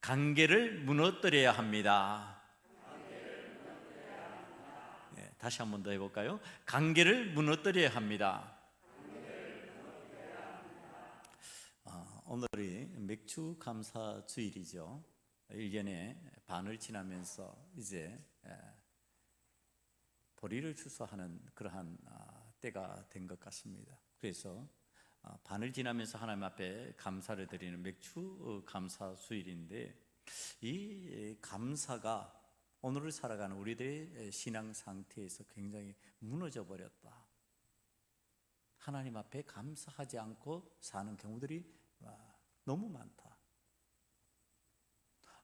관계를 무너뜨려야 합니다. 네, 다시 한 번 더 해볼까요? 관계를 무너뜨려야 합니다. 오늘이 맥주 감사 주일이죠. 1년의 반을 지나면서 이제 보리를 추수하는 그러한 때가 된 것 같습니다. 그래서 반을 지나면서 하나님 앞에 감사를 드리는 맥주 감사 주일인데, 이 감사가 오늘을 살아가는 우리들의 신앙 상태에서 굉장히 무너져 버렸다. 하나님 앞에 감사하지 않고 사는 경우들이 너무 많다.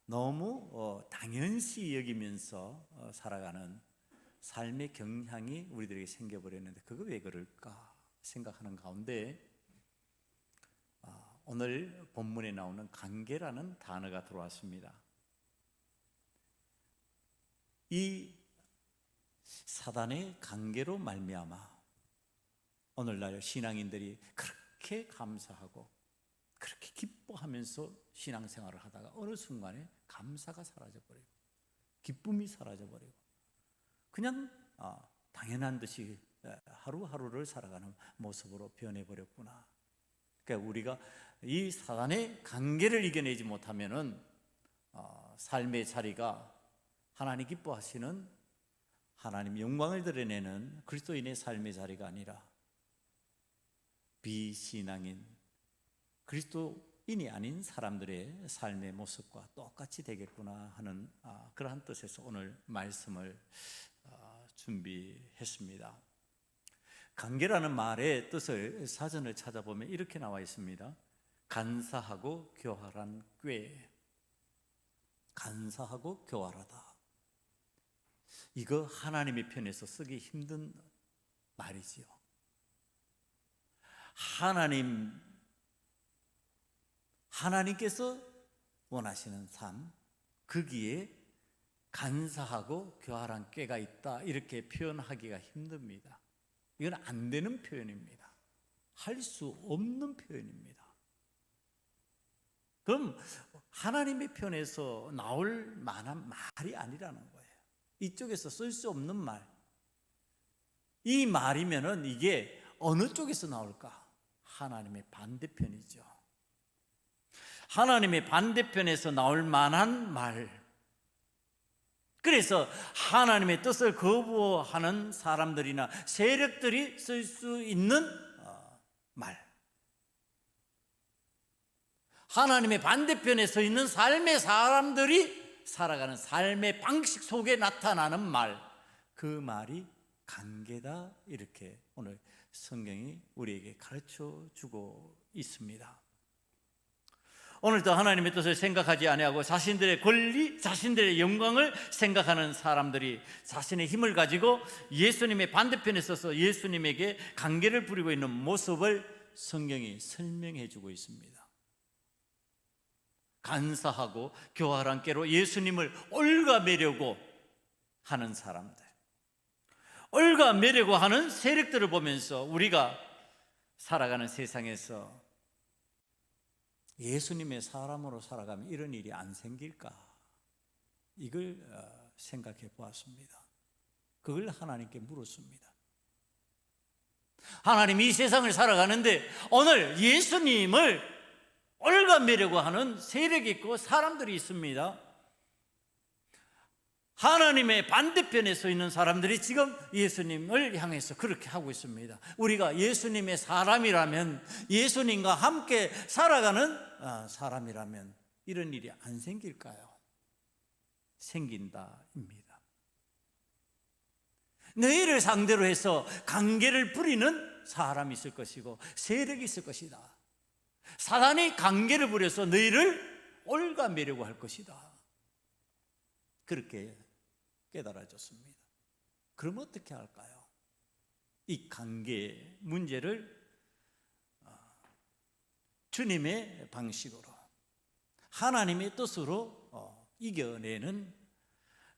너무 당연시 여기면서 살아가는 삶의 경향이 우리들에게 생겨버렸는데, 그거 왜 그럴까 생각하는 가운데 오늘 본문에 나오는 관계라는 단어가 들어왔습니다. 이 사단의 관계로 말미암아 오늘날 신앙인들이 그렇게 감사하고 그렇게 기뻐하면서 신앙생활을 하다가 어느 순간에 감사가 사라져버리고 기쁨이 사라져버리고 그냥 당연한 듯이 하루하루를 살아가는 모습으로 변해버렸구나. 그러니까 우리가 이 사단의 관계를 이겨내지 못하면은 삶의 자리가 하나님 기뻐하시는, 하나님 영광을 드러내는 그리스도인의 삶의 자리가 아니라 비신앙인, 그리스도인이 아닌 사람들의 삶의 모습과 똑같이 되겠구나 하는 그러한 뜻에서 오늘 말씀을 준비했습니다. 관계라는 말의 뜻을 사전을 찾아보면 이렇게 나와 있습니다. 간사하고 교활한 꾀. 간사하고 교활하다. 이거 하나님의 편에서 쓰기 힘든 말이지요. 하나님께서 원하시는 삶, 거기에 간사하고 교활한 꾀가 있다, 이렇게 표현하기가 힘듭니다. 이건 안 되는 표현입니다. 할 수 없는 표현입니다. 그럼 하나님의 편에서 나올 만한 말이 아니라는 거예요. 이쪽에서 쓸 수 없는 말. 이 말이면은 이게 어느 쪽에서 나올까? 하나님의 반대편이죠. 하나님의 반대편에서 나올 만한 말. 그래서 하나님의 뜻을 거부하는 사람들이나 세력들이 쓸 수 있는 말. 하나님의 반대편에 서 있는 삶의 사람들이 살아가는 삶의 방식 속에 나타나는 말, 그 말이 관계다, 이렇게 오늘 성경이 우리에게 가르쳐 주고 있습니다. 오늘도 하나님의 뜻을 생각하지 아니하고 자신들의 권리, 자신들의 영광을 생각하는 사람들이 자신의 힘을 가지고 예수님의 반대편에 서서 예수님에게 관계를 부리고 있는 모습을 성경이 설명해 주고 있습니다. 간사하고 교활한 꾀로 예수님을 올가매려고 하는 사람들, 올가매려고 하는 세력들을 보면서 우리가 살아가는 세상에서 예수님의 사람으로 살아가면 이런 일이 안 생길까? 이걸 생각해 보았습니다. 그걸 하나님께 물었습니다. 하나님, 이 세상을 살아가는데 오늘 예수님을 올가매려고 하는 세력이 있고 사람들이 있습니다. 하나님의 반대편에 서 있는 사람들이 지금 예수님을 향해서 그렇게 하고 있습니다. 우리가 예수님의 사람이라면, 예수님과 함께 살아가는 사람이라면 이런 일이 안 생길까요? 생긴다입니다. 너희를 상대로 해서 관계를 부리는 사람이 있을 것이고 세력이 있을 것이다. 사단이 관계를 부려서 너희를 올가매려고 할 것이다. 그렇게 깨달아졌습니다. 그럼 어떻게 할까요? 이 관계 문제를 주님의 방식으로, 하나님의 뜻으로 이겨내는,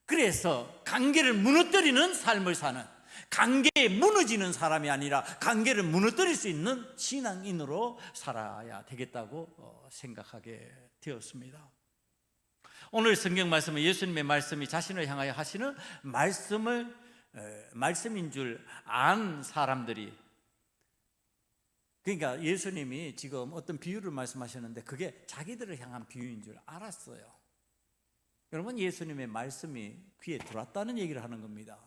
그래서 관계를 무너뜨리는 삶을 사는, 관계에 무너지는 사람이 아니라 관계를 무너뜨릴 수 있는 신앙인으로 살아야 되겠다고 생각하게 되었습니다. 오늘 성경 말씀은 예수님의 말씀이 자신을 향하여 하시는 말씀인 줄 안 사람들이, 그러니까 예수님이 지금 어떤 비유를 말씀하셨는데 그게 자기들을 향한 비유인 줄 알았어요. 여러분, 예수님의 말씀이 귀에 들어왔다는 얘기를 하는 겁니다.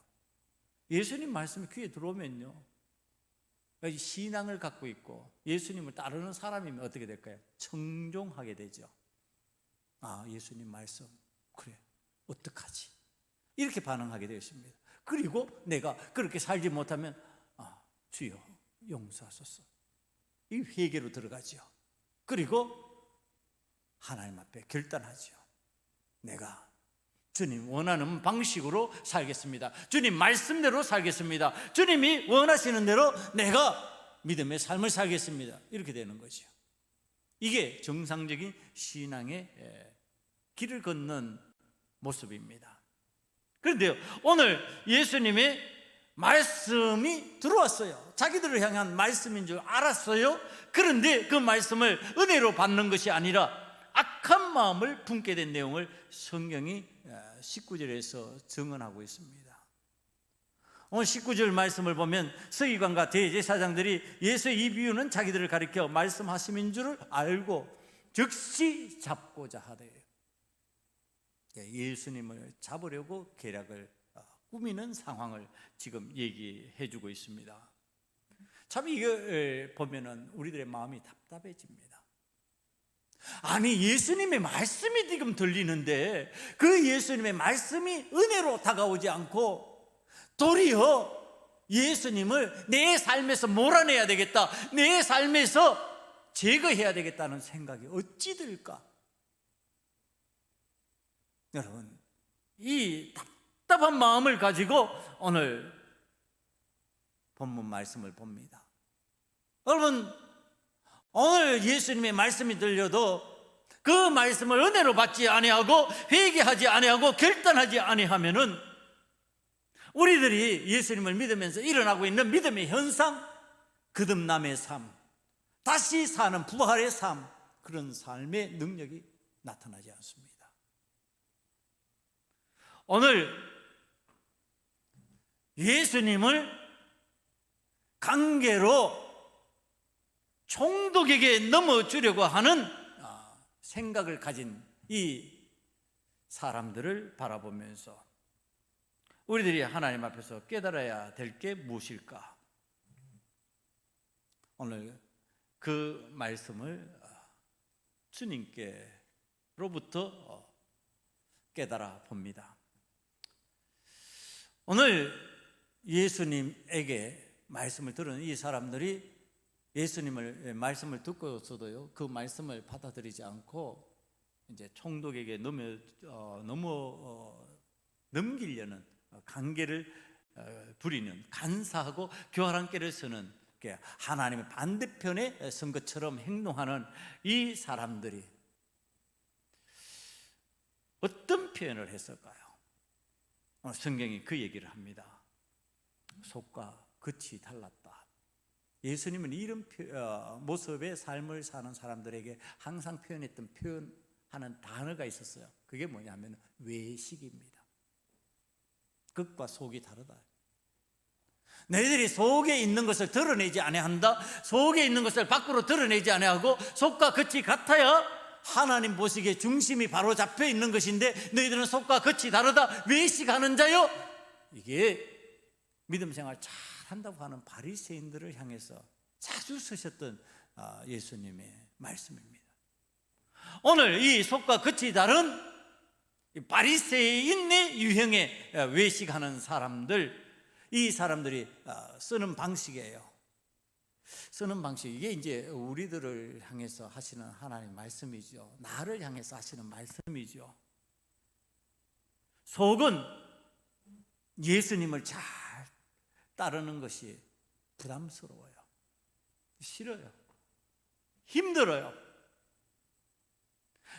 예수님 말씀이 귀에 들어오면요, 신앙을 갖고 있고 예수님을 따르는 사람이면 어떻게 될까요? 청종하게 되죠. 아, 예수님 말씀, 그래, 어떡하지? 이렇게 반응하게 되었습니다. 그리고 내가 그렇게 살지 못하면 주여 용서하소서, 이 회개로 들어가죠. 그리고 하나님 앞에 결단하죠. 내가 주님 원하는 방식으로 살겠습니다. 주님 말씀대로 살겠습니다. 주님이 원하시는 대로 내가 믿음의 삶을 살겠습니다. 이렇게 되는 거죠. 이게 정상적인 신앙의 길을 걷는 모습입니다. 그런데요, 오늘 예수님의 말씀이 들어왔어요. 자기들을 향한 말씀인 줄 알았어요. 그런데 그 말씀을 은혜로 받는 것이 아니라 악한 마음을 품게 된 내용을 성경이 19절에서 증언하고 있습니다. 오늘 19절 말씀을 보면 서기관과 대제사장들이 예수의 이 비유는 자기들을 가리켜 말씀하심인 줄을 알고 즉시 잡고자 하되, 예수님을 잡으려고 계략을 꾸미는 상황을 지금 얘기해 주고 있습니다. 참 이걸 보면은 우리들의 마음이 답답해집니다. 아니, 예수님의 말씀이 지금 들리는데 그 예수님의 말씀이 은혜로 다가오지 않고 도리어 예수님을 내 삶에서 몰아내야 되겠다, 내 삶에서 제거해야 되겠다는 생각이 어찌 들까? 여러분, 이 답답한 마음을 가지고 오늘 본문 말씀을 봅니다. 여러분, 오늘 예수님의 말씀이 들려도 그 말씀을 은혜로 받지 아니하고 회개하지 아니하고 결단하지 아니하면은 우리들이 예수님을 믿으면서 일어나고 있는 믿음의 현상, 거듭남의 삶, 다시 사는 부활의 삶, 그런 삶의 능력이 나타나지 않습니다. 오늘 예수님을 관계로 총독에게 넘어주려고 하는 생각을 가진 이 사람들을 바라보면서 우리들이 하나님 앞에서 깨달아야 될 게 무엇일까? 오늘 그 말씀을 주님께로부터 깨달아 봅니다. 오늘 예수님에게 말씀을 들은 이 사람들이 예수님을 말씀을 듣고서도요, 그 말씀을 받아들이지 않고 이제 총독에게 넘기려는 관계를 부리는, 간사하고 교활한 꾀를 쓰는, 하나님의 반대편에 선 것처럼 행동하는 이 사람들이 어떤 표현을 했을까요? 성경이 그 얘기를 합니다. 속과 겉이 달랐다. 예수님은 이런 모습의 삶을 사는 사람들에게 항상 표현하는 단어가 있었어요. 그게 뭐냐면 외식입니다. 겉과 속이 다르다. 너희들이 속에 있는 것을 드러내지 아니한다. 속에 있는 것을 밖으로 드러내지 아니하고 속과 겉이 같아야 하나님 보시기에 중심이 바로 잡혀 있는 것인데 너희들은 속과 겉이 다르다. 외식하는 자요. 이게 믿음 생활 잘 한다고 하는 바리새인들을 향해서 자주 쓰셨던 예수님의 말씀입니다. 오늘 이 속과 겉이 다른 바리새인의 유형의 외식하는 사람들, 이 사람들이 쓰는 방식이에요. 쓰는 방식, 이게 이제 우리들을 향해서 하시는 하나님의 말씀이죠. 나를 향해서 하시는 말씀이죠. 속은 예수님을 잘 따르는 것이 부담스러워요. 싫어요. 힘들어요.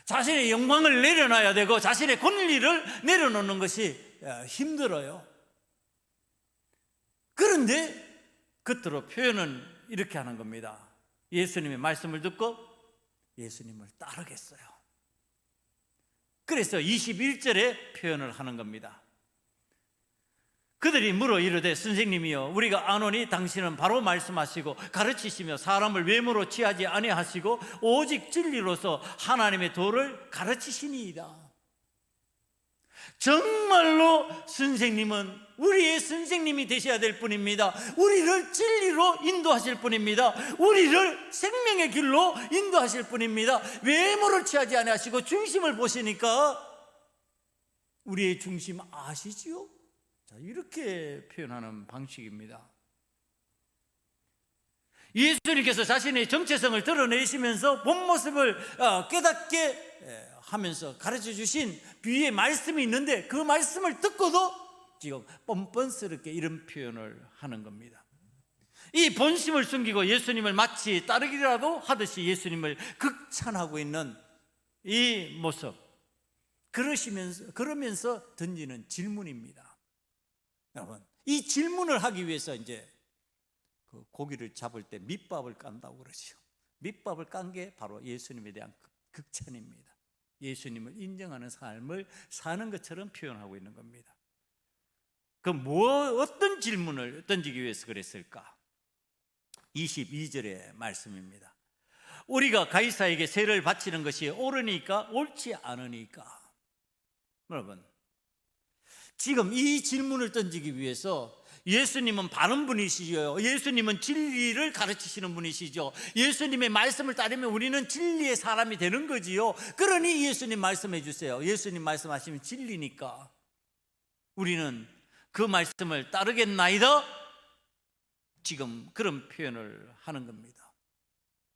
자신의 영광을 내려놔야 되고 자신의 권리를 내려놓는 것이 힘들어요. 그런데 겉으로 표현은 이렇게 하는 겁니다. 예수님의 말씀을 듣고 예수님을 따르겠어요. 그래서 21절에 표현을 하는 겁니다. 그들이 물어 이르되 선생님이여 우리가 아노니 당신은 바로 말씀하시고 가르치시며 사람을 외모로 취하지 아니하시고 오직 진리로서 하나님의 도를 가르치시니이다. 정말로 선생님은 우리의 선생님이 되셔야 될 분입니다. 우리를 진리로 인도하실 분입니다. 우리를 생명의 길로 인도하실 분입니다. 외모를 취하지 아니하시고 중심을 보시니까 우리의 중심 아시지요? 자, 이렇게 표현하는 방식입니다. 예수님께서 자신의 정체성을 드러내시면서 본 모습을 깨닫게 하면서 가르쳐 주신 비유의 말씀이 있는데 그 말씀을 듣고도 지금 뻔뻔스럽게 이런 표현을 하는 겁니다. 이 본심을 숨기고 예수님을 마치 따르기라도 하듯이 예수님을 극찬하고 있는 이 모습, 그러면서 던지는 질문입니다. 여러분, 이 질문을 하기 위해서 이제 그 고기를 잡을 때 밑밥을 깐다고 그러죠. 밑밥을 깐 게 바로 예수님에 대한 극찬입니다. 예수님을 인정하는 삶을 사는 것처럼 표현하고 있는 겁니다. 그럼 어떤 질문을 던지기 위해서 그랬을까? 22절의 말씀입니다. 우리가 가이사에게 세를 바치는 것이 옳으니까 옳지 않으니까. 여러분, 지금 이 질문을 던지기 위해서 예수님은 바른 분이시죠. 예수님은 진리를 가르치시는 분이시죠. 예수님의 말씀을 따르면 우리는 진리의 사람이 되는 거지요. 그러니 예수님 말씀해 주세요. 예수님 말씀하시면 진리니까 우리는 그 말씀을 따르겠나이다. 지금 그런 표현을 하는 겁니다.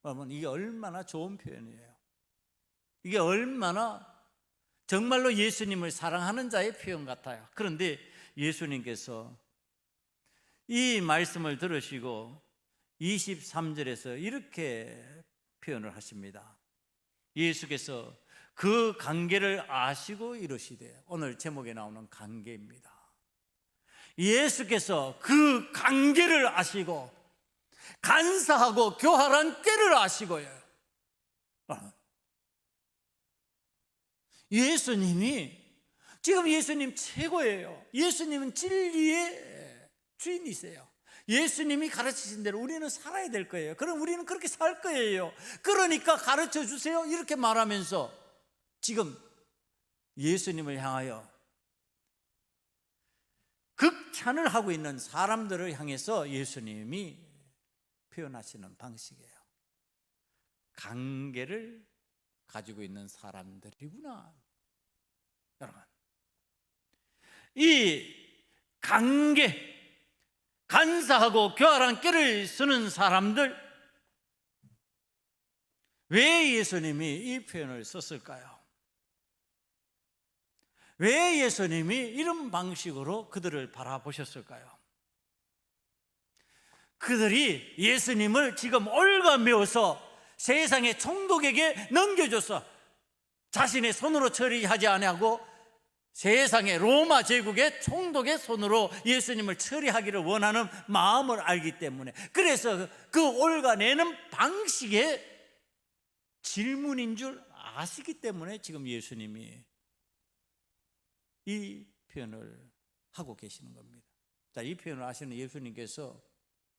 여러분, 이게 얼마나 좋은 표현이에요. 이게 얼마나 정말로 예수님을 사랑하는 자의 표현 같아요. 그런데 예수님께서 이 말씀을 들으시고 23절에서 이렇게 표현을 하십니다. 예수께서 그 관계를 아시고 이르시되, 오늘 제목에 나오는 관계입니다. 예수께서 그 관계를 아시고 간사하고 교활한 꾀를 아시고요. 예수님이 지금 예수님 최고예요. 예수님은 진리의 주인이세요. 예수님이 가르치신 대로 우리는 살아야 될 거예요. 그럼 우리는 그렇게 살 거예요. 그러니까 가르쳐 주세요. 이렇게 말하면서 지금 예수님을 향하여 극찬을 하고 있는 사람들을 향해서 예수님이 표현하시는 방식이에요. 관계를 가지고 있는 사람들이구나. 여러분, 이 관계, 간사하고 교활한 꾀를 쓰는 사람들, 왜 예수님이 이 표현을 썼을까요? 왜 예수님이 이런 방식으로 그들을 바라보셨을까요? 그들이 예수님을 지금 올가매어서 세상의 총독에게 넘겨줘서 자신의 손으로 처리하지 아니하고 세상의 로마 제국의 총독의 손으로 예수님을 처리하기를 원하는 마음을 알기 때문에, 그래서 그 올가내는 방식의 질문인 줄 아시기 때문에 지금 예수님이 이 표현을 하고 계시는 겁니다. 자, 이 표현을 아시는 예수님께서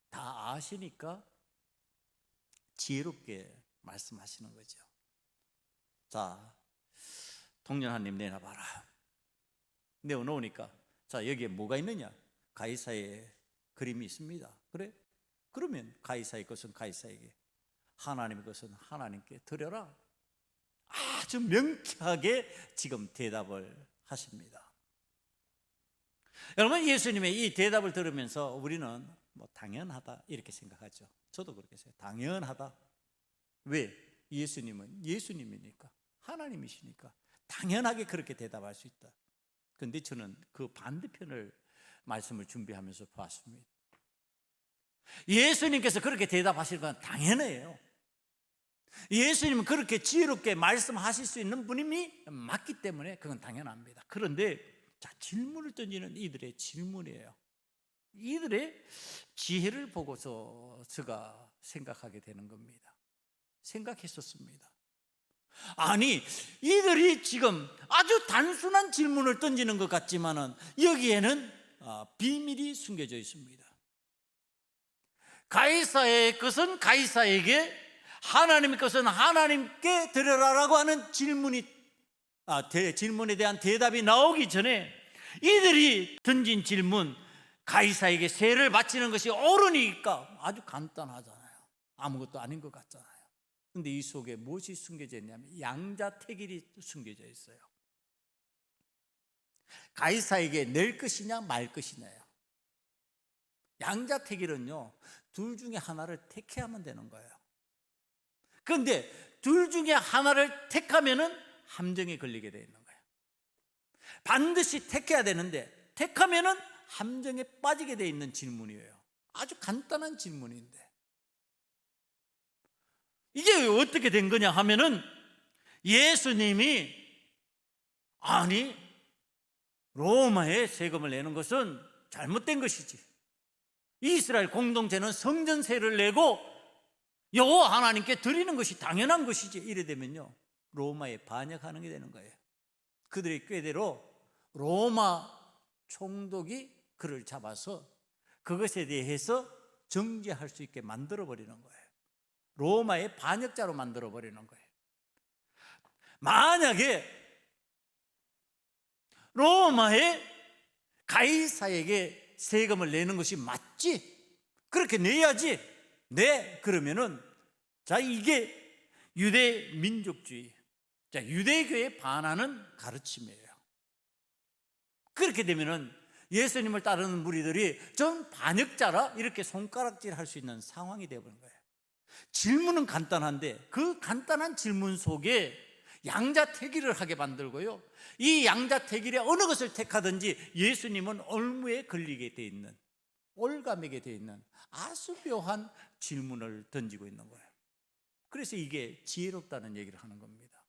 다 아시니까 지혜롭게 말씀하시는 거죠. 자, 동년하님 내놔봐라. 내어놓으니까, 자, 여기에 뭐가 있느냐? 가이사의 그림이 있습니다. 그래? 그러면 가이사의 것은 가이사에게, 하나님의 것은 하나님께 드려라. 아주 명쾌하게 지금 대답을 하십니다. 여러분, 예수님의 이 대답을 들으면서 우리는 뭐 당연하다 이렇게 생각하죠. 저도 그렇게 생각해요. 당연하다. 왜? 예수님은 예수님이니까, 하나님이시니까 당연하게 그렇게 대답할 수 있다. 그런데 저는 그 반대편을 말씀을 준비하면서 보았습니다. 예수님께서 그렇게 대답하실 건 당연해요. 예수님은 그렇게 지혜롭게 말씀하실 수 있는 분이 맞기 때문에 그건 당연합니다. 그런데 자, 질문을 던지는 이들의 질문이에요. 이들의 지혜를 보고서 제가 생각하게 되는 겁니다. 생각했었습니다. 아니, 이들이 지금 아주 단순한 질문을 던지는 것 같지만은 여기에는 비밀이 숨겨져 있습니다. 가이사의 것은 가이사에게, 하나님의 것은 하나님께 드려라라고 하는 질문에 대한 대답이 나오기 전에 이들이 던진 질문, 가이사에게 세를 바치는 것이 옳으니까, 아주 간단하잖아요. 아무것도 아닌 것 같잖아요. 근데 이 속에 무엇이 숨겨져 있냐면 양자택일이 숨겨져 있어요. 가이사에게 낼 것이냐 말 것이냐요. 양자택일은요, 둘 중에 하나를 택해야만 되는 거예요. 그런데 둘 중에 하나를 택하면은 함정에 걸리게 되어 있는 거예요. 반드시 택해야 되는데 택하면은 함정에 빠지게 되어 있는 질문이에요. 아주 간단한 질문인데 이게 어떻게 된 거냐 하면은, 예수님이 아니, 로마에 세금을 내는 것은 잘못된 것이지, 이스라엘 공동체는 성전세를 내고 여호와 하나님께 드리는 것이 당연한 것이지, 이래 되면요 로마에 반역하는 게 되는 거예요. 그들의 꾀대로 로마 총독이 그를 잡아서 그것에 대해서 정죄할 수 있게 만들어버리는 거예요. 로마의 반역자로 만들어버리는 거예요. 만약에 로마의 가이사에게 세금을 내는 것이 맞지, 그렇게 내야지, 네, 그러면은 자, 이게 유대 민족주의, 자, 유대교에 반하는 가르침이에요. 그렇게 되면은 예수님을 따르는 무리들이 전 반역자라 이렇게 손가락질할 수 있는 상황이 되어버린 거예요. 질문은 간단한데 그 간단한 질문 속에 양자택일을 하게 만들고요, 이 양자택일에 어느 것을 택하든지 예수님은 올무에 걸리게 돼 있는, 올가매게 돼 있는 아주 묘한 질문을 던지고 있는 거예요. 그래서 이게 지혜롭다는 얘기를 하는 겁니다.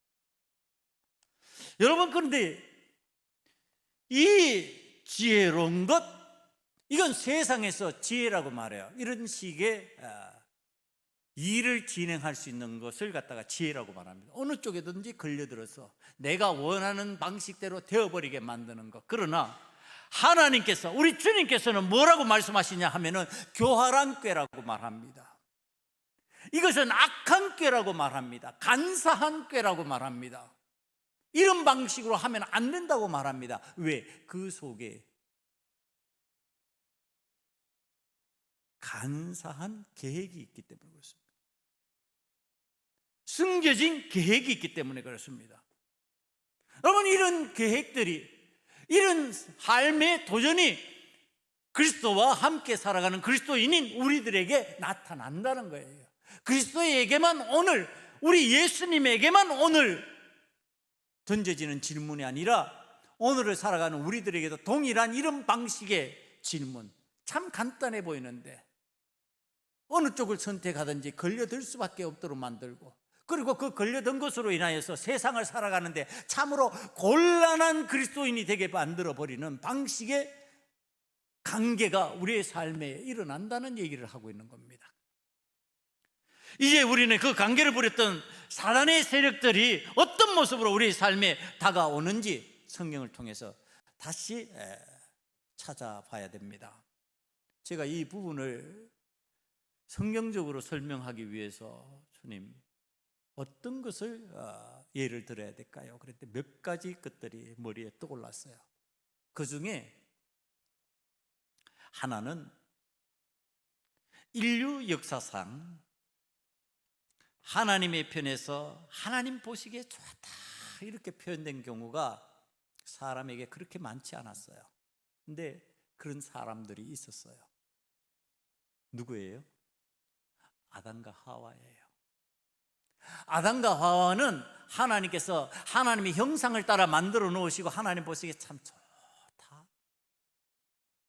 여러분, 그런데 이 지혜로운 것, 이건 세상에서 지혜라고 말해요. 이런 식의 일을 진행할 수 있는 것을 갖다가 지혜라고 말합니다. 어느 쪽에든지 걸려들어서 내가 원하는 방식대로 되어버리게 만드는 것. 그러나 하나님께서, 우리 주님께서는 뭐라고 말씀하시냐 하면은 교활한 꾀라고 말합니다. 이것은 악한 꾀라고 말합니다. 간사한 꾀라고 말합니다. 이런 방식으로 하면 안 된다고 말합니다. 왜? 그 속에 간사한 계획이 있기 때문에 그렇습니다. 숨겨진 계획이 있기 때문에 그렇습니다. 여러분, 이런 계획들이, 이런 삶의 도전이 그리스도와 함께 살아가는 그리스도인인 우리들에게 나타난다는 거예요. 그리스도에게만 오늘, 우리 예수님에게만 오늘 던져지는 질문이 아니라 오늘을 살아가는 우리들에게도 동일한 이런 방식의 질문, 참 간단해 보이는데 어느 쪽을 선택하든지 걸려들 수밖에 없도록 만들고, 그리고 그 걸려든 것으로 인하여서 세상을 살아가는데 참으로 곤란한 그리스도인이 되게 만들어버리는 방식의 관계가 우리의 삶에 일어난다는 얘기를 하고 있는 겁니다. 이제 우리는 그 관계를 부렸던 사단의 세력들이 어떤 모습으로 우리의 삶에 다가오는지 성경을 통해서 다시 찾아봐야 됩니다. 제가 이 부분을 성경적으로 설명하기 위해서 주님, 어떤 것을 예를 들어야 될까요? 그랬더니 몇 가지 것들이 머리에 떠올랐어요. 그 중에 하나는 인류 역사상 하나님의 편에서 하나님 보시기에 좋다 이렇게 표현된 경우가 사람에게 그렇게 많지 않았어요. 근데 그런 사람들이 있었어요. 누구예요? 아담과 하와예요. 아담과 하와는 하나님께서 하나님의 형상을 따라 만들어 놓으시고 하나님 보시기에 참 좋다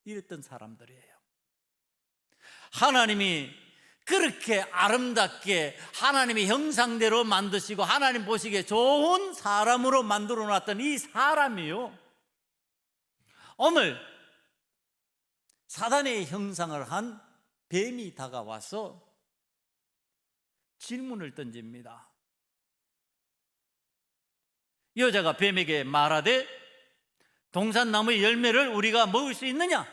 이랬던 사람들이에요. 하나님이 그렇게 아름답게 하나님의 형상대로 만드시고 하나님 보시기에 좋은 사람으로 만들어 놨던 이 사람이요, 오늘 사단의 형상을 한 뱀이 다가와서 질문을 던집니다. 여자가 뱀에게 말하되 동산나무의 열매를 우리가 먹을 수 있느냐?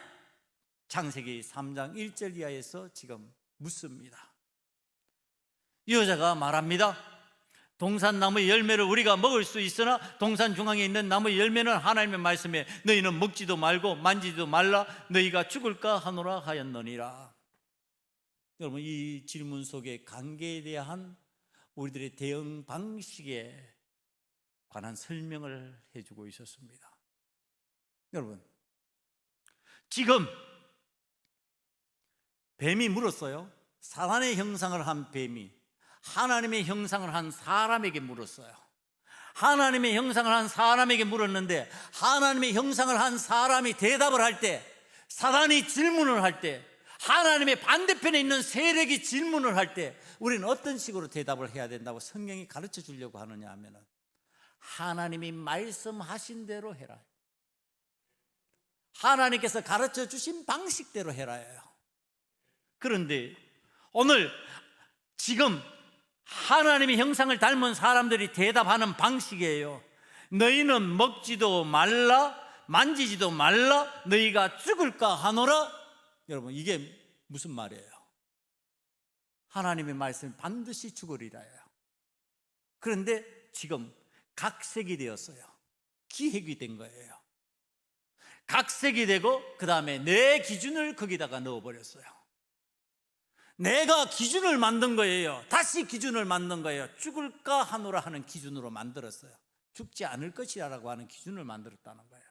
창세기 3장 1절 이하에서 지금 묻습니다. 여자가 말합니다. 동산나무의 열매를 우리가 먹을 수 있으나 동산 중앙에 있는 나무의 열매는 하나님의 말씀에 너희는 먹지도 말고 만지지도 말라 너희가 죽을까 하노라 하였느니라. 여러분, 이 질문 속에 관계에 대한 우리들의 대응 방식에 관한 설명을 해주고 있었습니다. 여러분, 지금 뱀이 물었어요. 사단의 형상을 한 뱀이 하나님의 형상을 한 사람에게 물었어요. 하나님의 형상을 한 사람에게 물었는데 하나님의 형상을 한 사람이 대답을 할 때, 사단이 질문을 할 때, 하나님의 반대편에 있는 세력이 질문을 할 때 우리는 어떤 식으로 대답을 해야 된다고 성경이 가르쳐 주려고 하느냐 하면은 하나님이 말씀하신 대로 해라, 하나님께서 가르쳐 주신 방식대로 해라예요. 그런데 오늘 지금 하나님의 형상을 닮은 사람들이 대답하는 방식이에요. 너희는 먹지도 말라 만지지도 말라 너희가 죽을까 하노라. 여러분, 이게 무슨 말이에요? 하나님의 말씀이 반드시 죽으리라예요. 그런데 지금 각색이 되었어요. 기획이 된 거예요. 각색이 되고 그 다음에 내 기준을 거기다가 넣어버렸어요. 내가 기준을 만든 거예요. 다시 기준을 만든 거예요. 죽을까 하노라 하는 기준으로 만들었어요. 죽지 않을 것이라고 하는 기준을 만들었다는 거예요.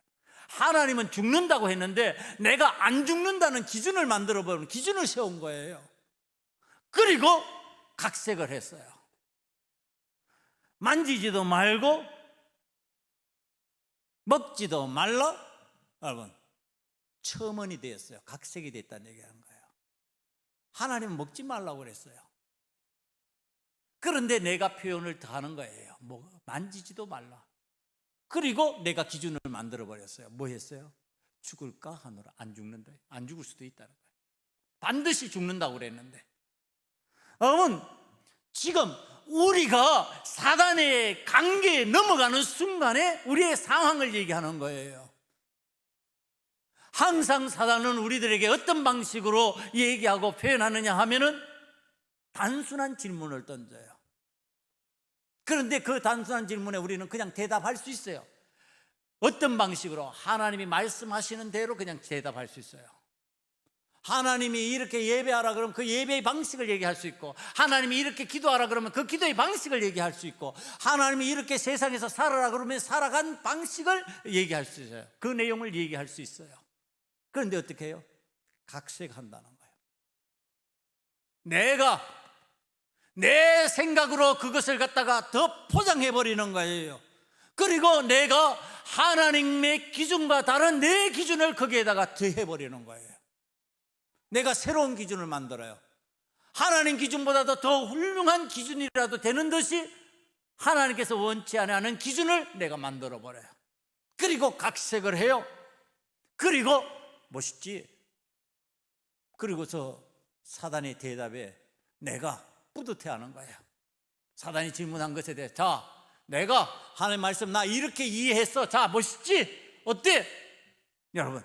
하나님은 죽는다고 했는데 내가 안 죽는다는 기준을 만들어버린, 기준을 세운 거예요. 그리고 각색을 했어요. 만지지도 말고 먹지도 말라. 여러분, 첨언이 되었어요. 각색이 됐다는 얘기하는 거예요. 하나님은 먹지 말라고 그랬어요. 그런데 내가 표현을 더 하는 거예요. 만지지도 말라. 그리고 내가 기준을 만들어 버렸어요. 뭐 했어요? 죽을까 하노라. 안 죽는다. 안 죽을 수도 있다는 거예요. 반드시 죽는다고 그랬는데, 여러분, 지금 우리가 사단의 관계에 넘어가는 순간에 우리의 상황을 얘기하는 거예요. 항상 사단은 우리들에게 어떤 방식으로 얘기하고 표현하느냐 하면은 단순한 질문을 던져요. 그런데 그 단순한 질문에 우리는 그냥 대답할 수 있어요. 어떤 방식으로? 하나님이 말씀하시는 대로 그냥 대답할 수 있어요. 하나님이 이렇게 예배하라 그러면 그 예배의 방식을 얘기할 수 있고, 하나님이 이렇게 기도하라 그러면 그 기도의 방식을 얘기할 수 있고, 하나님이 이렇게 세상에서 살아라 그러면 살아간 방식을 얘기할 수 있어요. 그 내용을 얘기할 수 있어요. 그런데 어떻게 해요? 각색한다는 거예요. 내가 내 생각으로 그것을 갖다가 더 포장해버리는 거예요. 그리고 내가 하나님의 기준과 다른 내 기준을 거기에다가 더해버리는 거예요. 내가 새로운 기준을 만들어요. 하나님 기준보다도 더 훌륭한 기준이라도 되는 듯이 하나님께서 원치 않는 기준을 내가 만들어버려요. 그리고 각색을 해요. 그리고 멋있지? 그리고 저 사단의 대답에 내가 뿌듯해하는 거예요. 사단이 질문한 것에 대해, 자, 내가 하나님 말씀 나 이렇게 이해했어. 자, 멋있지? 어때? 여러분,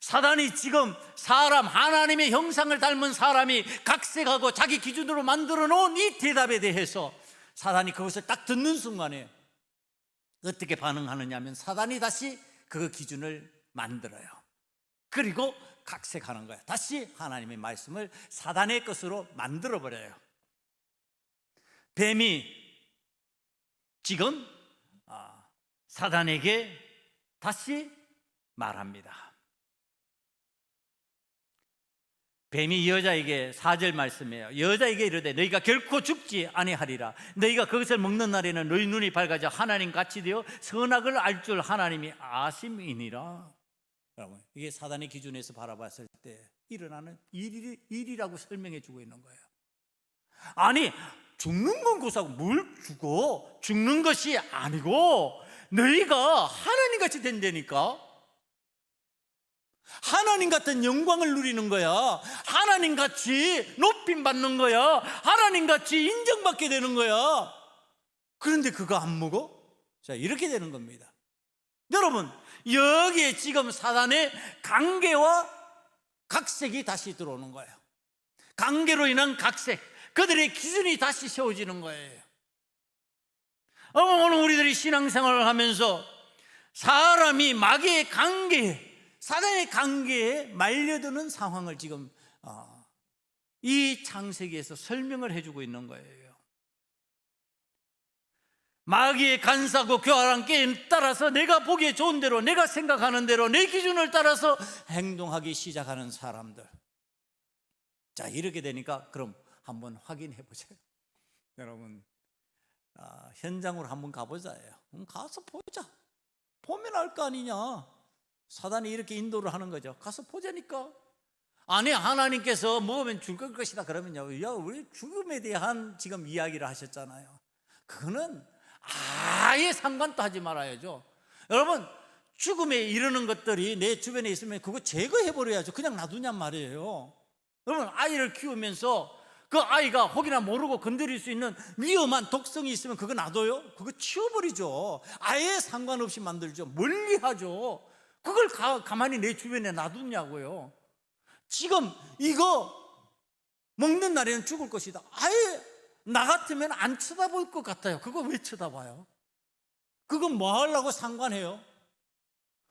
사단이 지금 사람, 하나님의 형상을 닮은 사람이 각색하고 자기 기준으로 만들어 놓은 이 대답에 대해서 사단이 그것을 딱 듣는 순간에 어떻게 반응하느냐 하면 사단이 다시 그 기준을 만들어요. 그리고 각색하는 거예요. 다시 하나님의 말씀을 사단의 것으로 만들어버려요. 뱀이 지금 사단에게 다시 말합니다. 뱀이 여자에게 4절 말씀이에요. 여자에게 이르되 너희가 결코 죽지 아니하리라. 너희가 그것을 먹는 날에는 너희 눈이 밝아져 하나님 같이 되어 선악을 알 줄 하나님이 아심이니라. 여러분, 이게 사단의 기준에서 바라봤을 때 일어나는 일이라고 설명해 주고 있는 거예요. 아니, 죽는 건 고사고 뭘 죽어? 죽는 것이 아니고 너희가 하나님같이 된다니까. 하나님 같은 영광을 누리는 거야. 하나님같이 높임받는 거야. 하나님같이 인정받게 되는 거야. 그런데 그거 안 먹어? 자, 이렇게 되는 겁니다. 여러분, 여기에 지금 사단의 관계와 각색이 다시 들어오는 거예요. 관계로 인한 각색, 그들의 기준이 다시 세워지는 거예요. 오늘 우리들이 신앙생활을 하면서 사람이 마귀의 관계에, 사단의 관계에 말려드는 상황을 지금 이 창세기에서 설명을 해주고 있는 거예요. 마귀의 간사고 교활한 게임에 따라서 내가 보기에 좋은 대로, 내가 생각하는 대로, 내 기준을 따라서 행동하기 시작하는 사람들. 자, 이렇게 되니까 그럼 한번 확인해 보세요. 여러분, 현장으로 한번 가보자예요. 가서 보자. 보면 알 거 아니냐. 사단이 이렇게 인도를 하는 거죠. 가서 보자니까. 아니, 하나님께서 먹으면 죽을 것이다 그러면요, 야, 우리 죽음에 대한 지금 이야기를 하셨잖아요. 그거는 아예 상관도 하지 말아야죠. 여러분, 죽음에 이르는 것들이 내 주변에 있으면 그거 제거해버려야죠. 그냥 놔두냔 말이에요. 여러분, 아이를 키우면서 그 아이가 혹이나 모르고 건드릴 수 있는 위험한 독성이 있으면 그거 놔둬요? 그거 치워버리죠. 아예 상관없이 만들죠. 멀리하죠. 그걸 가만히 내 주변에 놔두냐고요. 지금 이거 먹는 날에는 죽을 것이다. 아예 나 같으면 안 쳐다볼 것 같아요. 그거 왜 쳐다봐요? 그건 뭐 하려고 상관해요?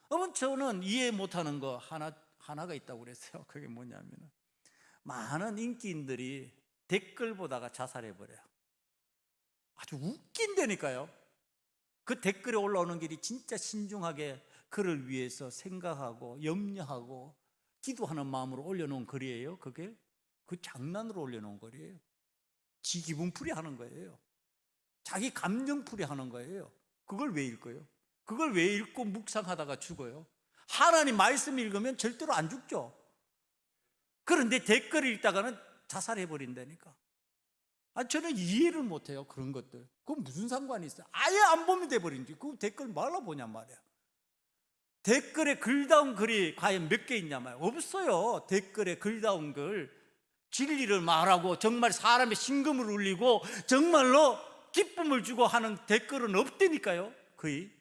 여러분, 저는 이해 못하는 거 하나가 있다고 그랬어요. 그게 뭐냐면, 많은 인기인들이 댓글 보다가 자살해버려요. 아주 웃긴다니까요. 그 댓글에 올라오는 길이 진짜 신중하게 그를 위해서 생각하고 염려하고 기도하는 마음으로 올려놓은 글이에요. 그게 그 장난으로 올려놓은 글이에요. 지 기분풀이 하는 거예요. 자기 감정풀이 하는 거예요. 그걸 왜 읽어요? 그걸 왜 읽고 묵상하다가 죽어요? 하나님 말씀 읽으면 절대로 안 죽죠. 그런데 댓글을 읽다가는 자살해버린다니까. 저는 이해를 못해요. 그런 것들. 그건 무슨 상관이 있어요? 아예 안 보면 돼버린지. 그 댓글 말라 보냔 말이야. 댓글에 글다운 글이 과연 몇 개 있냐 말이야. 없어요. 댓글에 글다운 글, 진리를 말하고 정말 사람의 심금을 울리고 정말로 기쁨을 주고 하는 댓글은 없다니까요. 거의.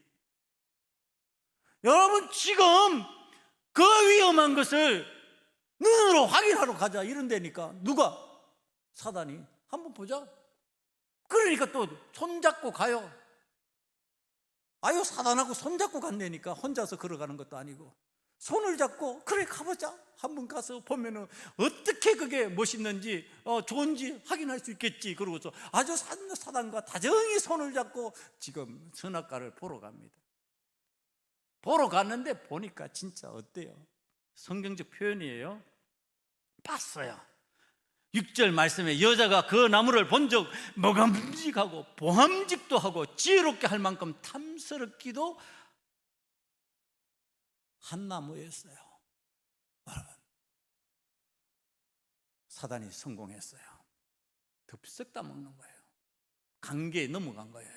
여러분, 지금 그 위험한 것을 눈으로 확인하러 가자 이런다니까. 누가? 사단이. 한번 보자. 그러니까 또 손잡고 가요. 아유, 사단하고 손잡고 간다니까. 혼자서 걸어가는 것도 아니고 손을 잡고, 그래 가보자. 한번 가서 보면은 어떻게 그게 멋있는지 좋은지 확인할 수 있겠지. 그러고서 아주 사단과 다정히 손을 잡고 지금 선악과를 보러 갑니다. 보러 갔는데 보니까 진짜 어때요? 성경적 표현이에요. 봤어요. 6절 말씀에 여자가 그 나무를 본 적 먹음직하고 보함직도 하고 지혜롭게 할 만큼 탐스럽기도 한 나무였어요. 사단이 성공했어요. 덥석 따먹는 거예요. 관계에 넘어간 거예요.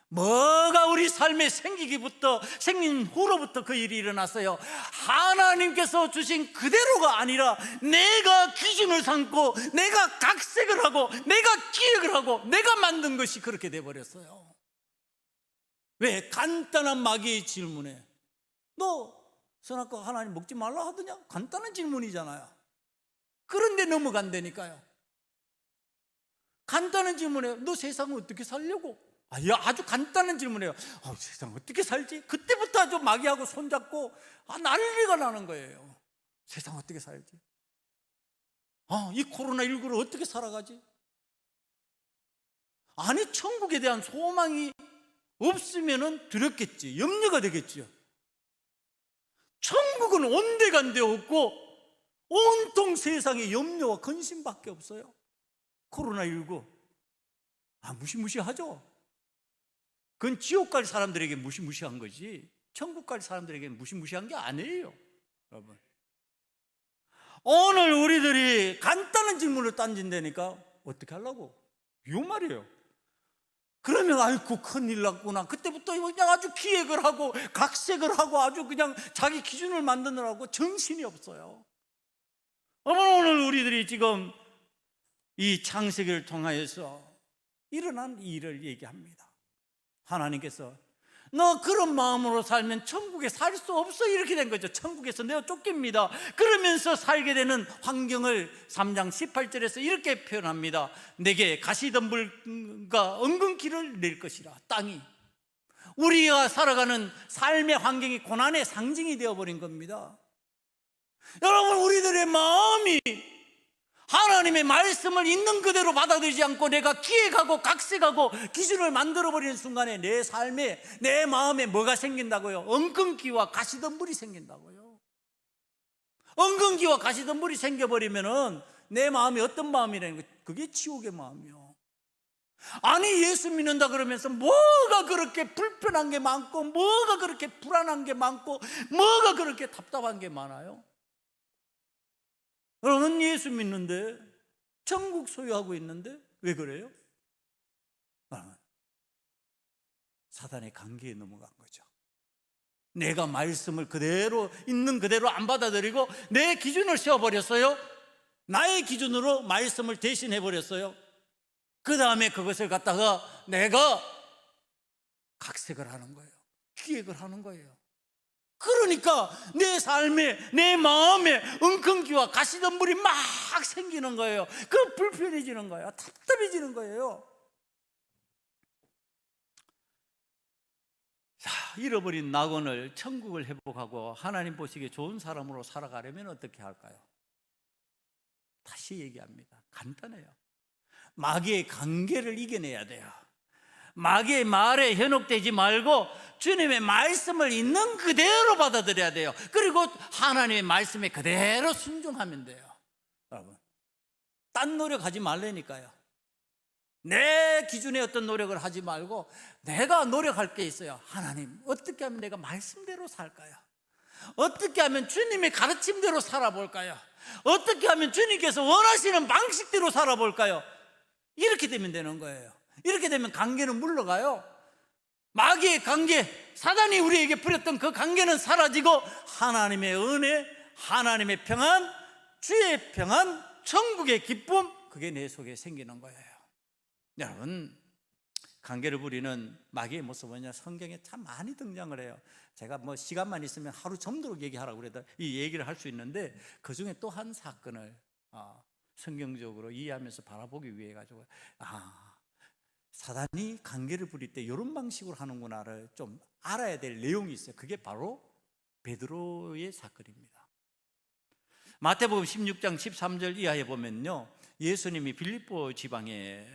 뭐가 우리 삶에 생긴 후로부터 그 일이 일어났어요. 하나님께서 주신 그대로가 아니라 내가 기준을 삼고 내가 각색을 하고 내가 기획을 하고 내가 만든 것이 그렇게 돼버렸어요. 왜? 간단한 마귀의 질문에 너 선악과 하나님 먹지 말라 하더냐? 간단한 질문이잖아요. 그런데 넘어간다니까요. 간단한 질문에 너 세상을 어떻게 살려고? 아주 간단한 질문이에요. 세상 어떻게 살지? 그때부터 아주 마귀하고 손잡고 난리가 나는 거예요. 세상 어떻게 살지? 이 코로나19를 어떻게 살아가지? 아니, 천국에 대한 소망이 없으면 두렵겠지. 염려가 되겠지요. 천국은 온데간데 없고 온통 세상에 염려와 근심밖에 없어요. 코로나19 무시무시하죠. 그건 지옥 갈 사람들에게 무시무시한 거지 천국 갈 사람들에게는 무시무시한 게 아니에요. 여러분, 오늘 우리들이 간단한 질문을 던진다니까 어떻게 하려고? 이 말이에요. 그러면 아이고 큰일 났구나. 그때부터 그냥 아주 기획을 하고 각색을 하고 아주 그냥 자기 기준을 만드느라고 정신이 없어요. 오늘 우리들이 지금 이 창세기를 통하여서 일어난 일을 얘기합니다. 하나님께서 너 그런 마음으로 살면 천국에 살 수 없어, 이렇게 된 거죠. 천국에서 내가 쫓깁니다. 그러면서 살게 되는 환경을 3장 18절에서 이렇게 표현합니다. 내게 가시덤불과 엉겅퀴를 낼 것이라. 땅이, 우리가 살아가는 삶의 환경이 고난의 상징이 되어버린 겁니다. 여러분, 우리들의 마음이 하나님의 말씀을 있는 그대로 받아들이지 않고 내가 기획하고 각색하고 기준을 만들어버리는 순간에 내 삶에, 내 마음에 뭐가 생긴다고요? 엉겅퀴와 가시덤불이 생긴다고요. 엉겅퀴와 가시덤불이 생겨버리면은 내 마음이 어떤 마음이라는 거예요? 그게 지옥의 마음이요. 아니, 예수 믿는다 그러면서 뭐가 그렇게 불편한 게 많고, 뭐가 그렇게 불안한 게 많고, 뭐가 그렇게 답답한 게 많아요? 여러분, 예수 믿는데, 천국 소유하고 있는데 왜 그래요? 사단의 관계에 넘어간 거죠. 내가 말씀을 그대로 있는 그대로 안 받아들이고 내 기준을 세워버렸어요. 나의 기준으로 말씀을 대신해버렸어요. 그 다음에 그것을 갖다가 내가 각색을 하는 거예요. 기획을 하는 거예요. 그러니까 내 삶에, 내 마음에 엉겅퀴와 가시덤불이 막 생기는 거예요. 그 불편해지는 거예요. 답답해지는 거예요. 자, 잃어버린 낙원을 천국을 회복하고 하나님 보시기에 좋은 사람으로 살아가려면 어떻게 할까요? 다시 얘기합니다. 간단해요. 마귀의 관계를 이겨내야 돼요. 마귀의 말에 현혹되지 말고 주님의 말씀을 있는 그대로 받아들여야 돼요. 그리고 하나님의 말씀에 그대로 순종하면 돼요. 여러분, 딴 노력하지 말라니까요. 내 기준에 어떤 노력을 하지 말고 내가 노력할 게 있어요. 하나님, 어떻게 하면 내가 말씀대로 살까요? 어떻게 하면 주님의 가르침대로 살아볼까요? 어떻게 하면 주님께서 원하시는 방식대로 살아볼까요? 이렇게 되면 되는 거예요. 이렇게 되면 관계는 물러가요. 마귀의 관계, 사단이 우리에게 부렸던 그 관계는 사라지고 하나님의 은혜, 하나님의 평안, 주의 평안, 천국의 기쁨, 그게 내 속에 생기는 거예요. 여러분, 관계를 부리는 마귀의 모습은요, 성경에 참 많이 등장을 해요. 제가 뭐 시간만 있으면 하루 점도록 얘기하라고 그래도 이 얘기를 할 수 있는데, 그 중에 또 한 사건을 성경적으로 이해하면서 바라보기 위해 가지고 사단이 관계를 부릴 때 이런 방식으로 하는구나를 좀 알아야 될 내용이 있어요. 그게 바로 베드로의 사건입니다. 마태복음 16장 13절 이하에 보면요, 예수님이 빌립보 지방에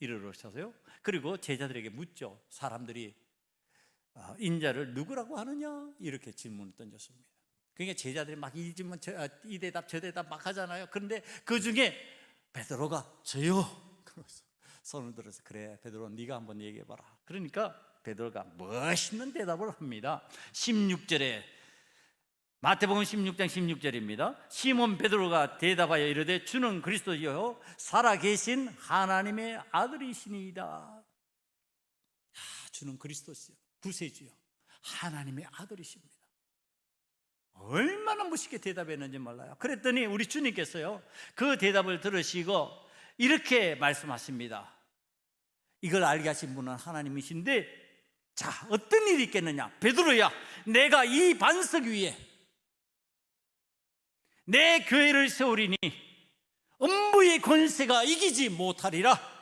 이르러서요, 그리고 제자들에게 묻죠. 사람들이 인자를 누구라고 하느냐, 이렇게 질문을 던졌습니다. 그러니까 제자들이 막 이 대답 저 대답 막 하잖아요. 그런데 그 중에 베드로가 저요, 손을 들어서, 그래 베드로, 네가 한번 얘기해봐라. 그러니까 베드로가 멋있는 대답을 합니다. 16절에, 마태복음 16장 16절입니다. 시몬 베드로가 대답하여 이르되 주는 그리스도요 살아계신 하나님의 아들이시니이다. 주는 그리스도시요, 구세주요, 하나님의 아들이십니다. 얼마나 멋있게 대답했는지 몰라요. 그랬더니 우리 주님께서요, 그 대답을 들으시고 이렇게 말씀하십니다. 이걸 알게 하신 분은 하나님이신데, 자, 어떤 일이 있겠느냐. 베드로야, 내가 이 반석 위에 내 교회를 세우리니 음부의 권세가 이기지 못하리라.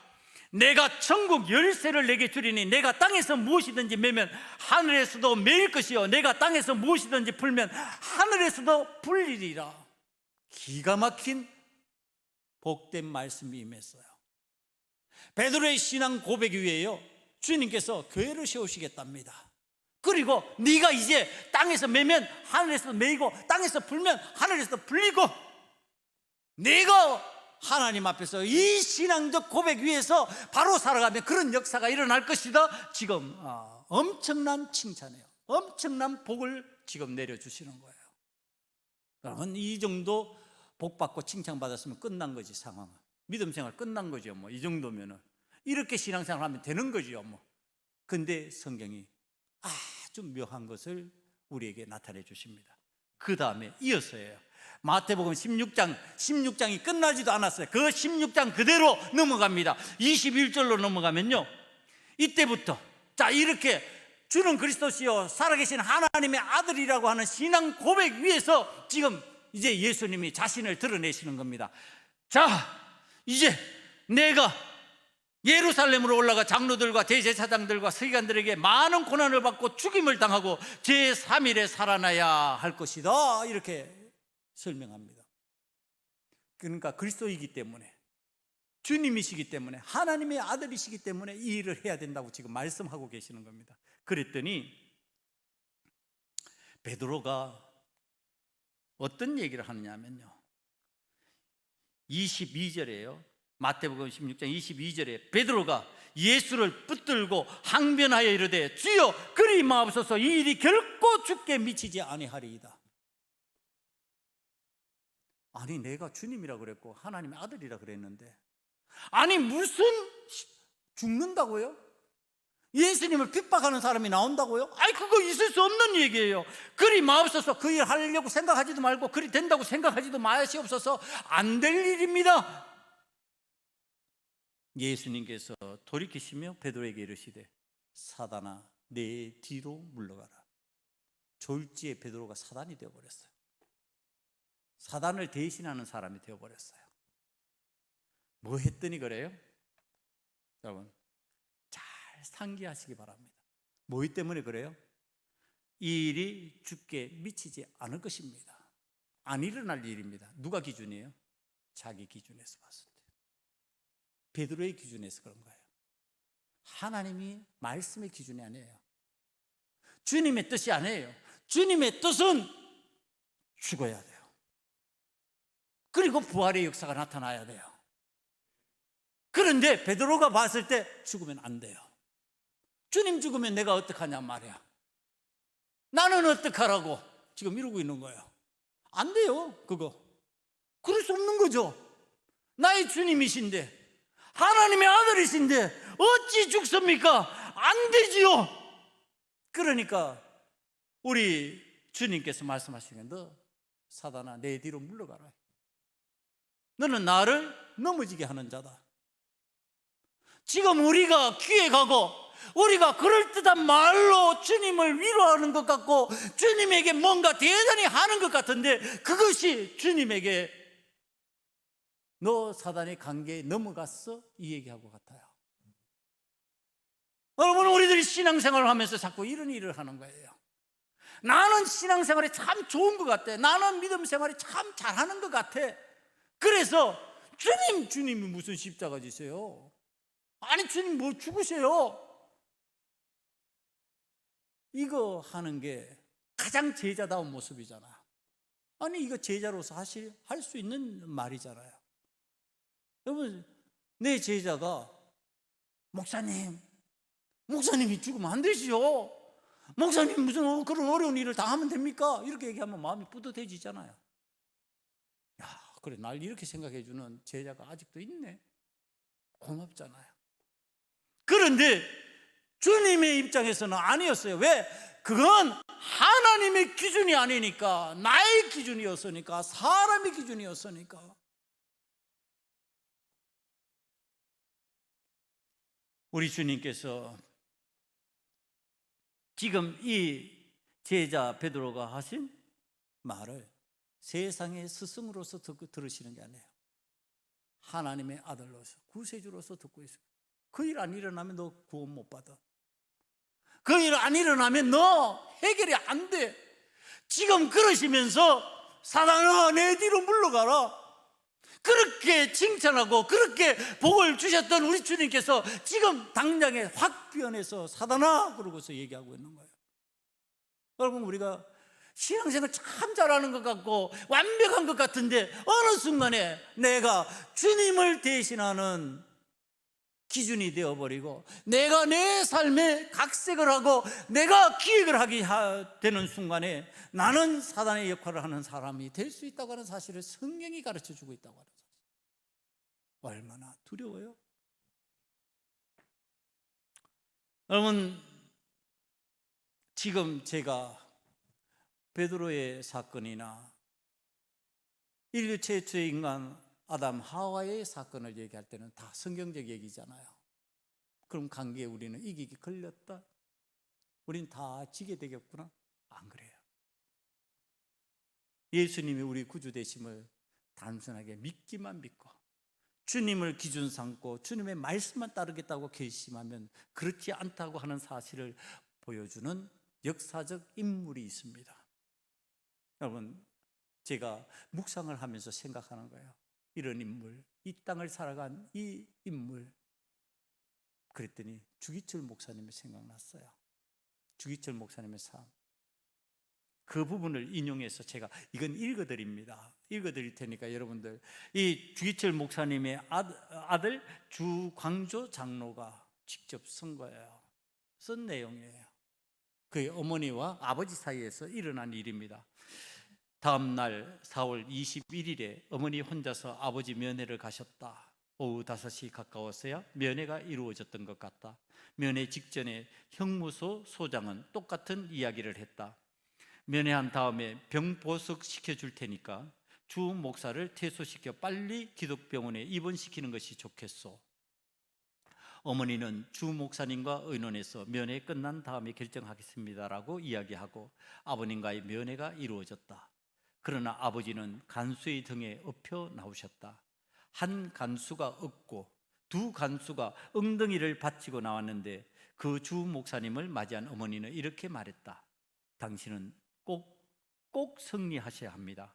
내가 천국 열쇠를 내게 주리니 내가 땅에서 무엇이든지 매면 하늘에서도 매일 것이요, 내가 땅에서 무엇이든지 풀면 하늘에서도 풀리리라. 기가 막힌 복된 말씀이 임했어요. 베드로의 신앙 고백 위에요, 주님께서 교회를 세우시겠답니다. 그리고 네가 이제 땅에서 매면 하늘에서 매이고 땅에서 풀면 하늘에서 풀리고, 네가 하나님 앞에서 이 신앙적 고백 위에서 바로 살아가면 그런 역사가 일어날 것이다. 지금 엄청난 칭찬이에요. 엄청난 복을 지금 내려주시는 거예요. 여러분, 이 정도 복 받고 칭찬받았으면 끝난 거지. 상황은 믿음 생활 끝난 거죠. 뭐 이 정도면은 이렇게 신앙생활 하면 되는 거죠. 뭐 근데 성경이 아주 묘한 것을 우리에게 나타내 주십니다. 그 다음에 이어서예요. 마태복음 16장이 끝나지도 않았어요. 그 16장 그대로 넘어갑니다. 21절로 넘어가면요, 이때부터 자, 이렇게 주는 그리스도시요 살아계신 하나님의 아들이라고 하는 신앙 고백 위에서 지금 이제 예수님이 자신을 드러내시는 겁니다. 자, 이제 내가 예루살렘으로 올라가 장로들과 대제사장들과 서기관들에게 많은 고난을 받고 죽임을 당하고 제3일에 살아나야 할 것이다, 이렇게 설명합니다. 그러니까 그리스도이기 때문에, 주님이시기 때문에, 하나님의 아들이시기 때문에 이 일을 해야 된다고 지금 말씀하고 계시는 겁니다. 그랬더니 베드로가 어떤 얘기를 하느냐면요, 22절에요. 마태복음 16장 22절에 베드로가 예수를 붙들고 항변하여 이르되 주여 그리 마옵소서, 이 일이 결코 죽게 미치지 아니하리이다. 아니, 내가 주님이라 그랬고 하나님의 아들이라 그랬는데, 아니 무슨 죽는다고요? 예수님을 핍박하는 사람이 나온다고요? 아니, 그거 있을 수 없는 얘기예요. 그리 마옵소서, 그 일 하려고 생각하지도 말고 그리 된다고 생각하지도 마시옵소서. 안 될 일입니다. 예수님께서 돌이키시며 베드로에게 이르시되 사단아 내 뒤로 물러가라. 졸지에 베드로가 사단이 되어버렸어요. 사단을 대신하는 사람이 되어버렸어요. 뭐 했더니 그래요? 여러분 잘 상기하시기 바랍니다. 뭐 때문에 그래요? 이 일이 죽게 미치지 않을 것입니다. 안 일어날 일입니다. 누가 기준이에요? 자기 기준에서 봤을 때, 베드로의 기준에서 그런 거예요. 하나님이 말씀의 기준이 아니에요. 주님의 뜻이 아니에요. 주님의 뜻은 죽어야 돼요. 그리고 부활의 역사가 나타나야 돼요. 그런데 베드로가 봤을 때 죽으면 안 돼요. 주님 죽으면 내가 어떡하냐 말이야. 나는 어떡하라고 지금 이러고 있는 거예요. 안 돼요. 그거 그럴 수 없는 거죠. 나의 주님이신데, 하나님의 아들이신데 어찌 죽습니까? 안 되지요. 그러니까 우리 주님께서 말씀하시는 게, 너 사단아 내 뒤로 물러가라. 너는 나를 넘어지게 하는 자다. 지금 우리가 기획하고 우리가 그럴듯한 말로 주님을 위로하는 것 같고 주님에게 뭔가 대단히 하는 것 같은데, 그것이 주님에게 너 사단의 관계에 넘어갔어? 이 얘기하고 같아요. 여러분, 우리들이 신앙생활을 하면서 자꾸 이런 일을 하는 거예요. 나는 신앙생활이 참 좋은 것 같아. 나는 믿음 생활이 참 잘하는 것 같아. 그래서 주님이 무슨 십자가 지세요? 아니, 주님 뭐 죽으세요? 이거 하는 게 가장 제자다운 모습이잖아요. 아니, 이거 제자로서 할 수 있는 말이잖아요. 여러분, 내 제자가 목사님이 죽으면 안 되지요. 목사님 무슨 그런 어려운 일을 다 하면 됩니까? 이렇게 얘기하면 마음이 뿌듯해지잖아요. 야, 그래, 날 이렇게 생각해 주는 제자가 아직도 있네. 고맙잖아요. 그런데 주님의 입장에서는 아니었어요. 왜? 그건 하나님의 기준이 아니니까, 나의 기준이었으니까, 사람의 기준이었으니까. 우리 주님께서 지금 이 제자 베드로가 하신 말을 세상의 스승으로서 들으시는 게 아니에요. 하나님의 아들로서, 구세주로서 듣고 있어요. 그 일 안 일어나면 너 구원 못 받아. 그 일 안 일어나면 너 해결이 안 돼. 지금 그러시면서 사단아 내 뒤로 물러가라, 그렇게 칭찬하고 그렇게 복을 주셨던 우리 주님께서 지금 당장에 확 변해서 사단아 그러고서 얘기하고 있는 거예요. 여러분, 우리가 신앙생활 참 잘하는 것 같고 완벽한 것 같은데 어느 순간에 내가 주님을 대신하는 기준이 되어버리고 내가 내 삶에 각색을 하고 내가 기획을 하게 되는 순간에 나는 사단의 역할을 하는 사람이 될 수 있다고 하는 사실을 성경이 가르쳐주고 있다고 하는 사실. 얼마나 두려워요? 여러분, 지금 제가 베드로의 사건이나 인류 최초의 인간 아담 하와의 사건을 얘기할 때는 다 성경적 얘기잖아요. 그럼 관계에 우리는 이기기 걸렸다, 우린 다 지게 되겠구나? 안 그래요. 예수님이 우리 구주 되심을 단순하게 믿기만 믿고 주님을 기준 삼고 주님의 말씀만 따르겠다고 결심하면 그렇지 않다고 하는 사실을 보여주는 역사적 인물이 있습니다. 여러분, 제가 묵상을 하면서 생각하는 거예요. 이런 인물, 이 땅을 살아간 이 인물, 그랬더니 주기철 목사님이 생각났어요. 주기철 목사님의 삶, 그 부분을 인용해서 제가 이건 읽어드립니다. 읽어드릴 테니까 여러분들, 이 주기철 목사님의 아들 주광조 장로가 직접 쓴 거예요. 쓴 내용이에요. 그의 어머니와 아버지 사이에서 일어난 일입니다. 다음 날 4월 21일에 어머니 혼자서 아버지 면회를 가셨다. 오후 5시 가까워서야 면회가 이루어졌던 것 같다. 면회 직전에 형무소 소장은 똑같은 이야기를 했다. 면회한 다음에 병 보석시켜 줄 테니까 주 목사를 퇴소시켜 빨리 기독병원에 입원시키는 것이 좋겠소. 어머니는 주 목사님과 의논해서 면회 끝난 다음에 결정하겠습니다라고 이야기하고 아버님과의 면회가 이루어졌다. 그러나 아버지는 간수의 등에 엎혀 나오셨다. 한 간수가 엎고 두 간수가 엉덩이를 받치고 나왔는데 그 주 목사님을 맞이한 어머니는 이렇게 말했다. 당신은 꼭 승리하셔야 합니다.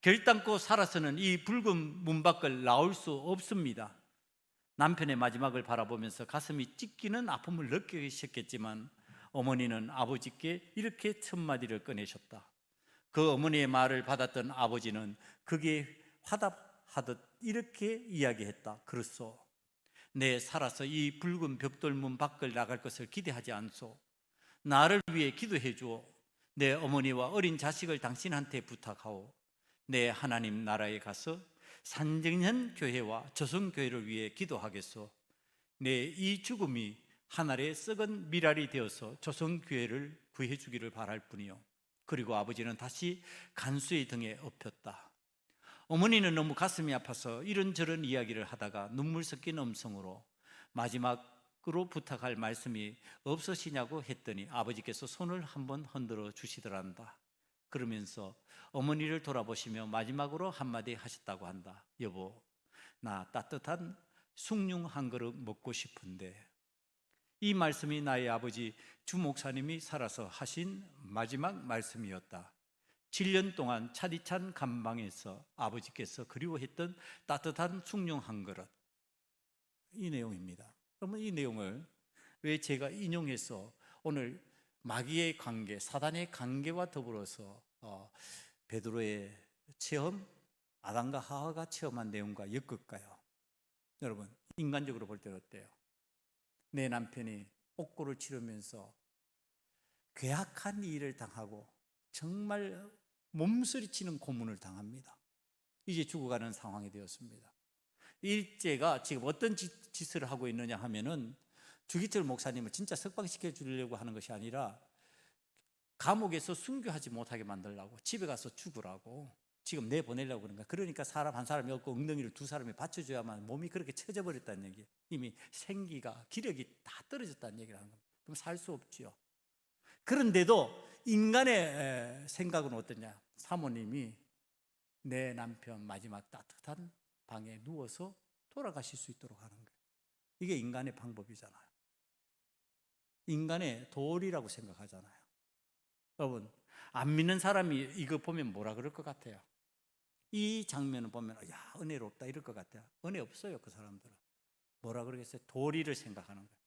결단코 살아서는 이 붉은 문 밖을 나올 수 없습니다. 남편의 마지막을 바라보면서 가슴이 찢기는 아픔을 느끼셨겠지만 어머니는 아버지께 이렇게 첫마디를 꺼내셨다. 그 어머니의 말을 받았던 아버지는 그게 화답하듯 이렇게 이야기했다. 그렇소. 내 살아서 이 붉은 벽돌문 밖을 나갈 것을 기대하지 않소. 나를 위해 기도해 주오. 내 어머니와 어린 자식을 당신한테 부탁하오. 내 하나님 나라에 가서 산정현 교회와 조선교회를 위해 기도하겠소. 내 이 죽음이 하늘의 썩은 미랄이 되어서 조선교회를 구해주기를 바랄 뿐이요. 그리고 아버지는 다시 간수의 등에 엎였다. 어머니는 너무 가슴이 아파서 이런저런 이야기를 하다가 눈물 섞인 음성으로 마지막으로 부탁할 말씀이 없으시냐고 했더니 아버지께서 손을 한번 흔들어 주시더란다. 그러면서 어머니를 돌아보시며 마지막으로 한마디 하셨다고 한다. 여보, 나 따뜻한 숭늉 한 그릇 먹고 싶은데. 이 말씀이 나의 아버지 주 목사님이 살아서 하신 마지막 말씀이었다. 7년 동안 차디찬 감방에서 아버지께서 그리워했던 따뜻한 숭늉 한 그릇, 이 내용입니다. 그러면 이 내용을 왜 제가 인용해서 오늘 마귀의 관계, 사단의 관계와 더불어서 베드로의 체험, 아담과 하와가 체험한 내용과 엮을까요? 여러분, 인간적으로 볼 때 어때요? 내 남편이 옥고를 치르면서 괴악한 일을 당하고 정말 몸서리치는 고문을 당합니다. 이제 죽어가는 상황이 되었습니다. 일제가 지금 어떤 짓을 하고 있느냐 하면은 주기철 목사님을 진짜 석방시켜 주려고 하는 것이 아니라 감옥에서 순교하지 못하게 만들려고, 집에 가서 죽으라고 지금 내보내려고 그런 거야. 그러니까 사람 한 사람이 없고 엉덩이를 두 사람이 받쳐줘야만 몸이 그렇게 처져 버렸다는 얘기. 이미 생기가, 기력이 다 떨어졌다는 얘기를 하는 겁니다. 그럼 살 수 없지요. 그런데도 인간의 생각은 어떠냐? 사모님이 내 남편 마지막 따뜻한 방에 누워서 돌아가실 수 있도록 하는 거예요. 이게 인간의 방법이잖아요. 인간의 도리라고 생각하잖아요. 여러분, 안 믿는 사람이 이거 보면 뭐라 그럴 것 같아요? 이 장면을 보면 야, 은혜롭다 이럴 것 같아요. 은혜 없어요. 그 사람들은 뭐라 그러겠어요? 도리를 생각하는 거예요.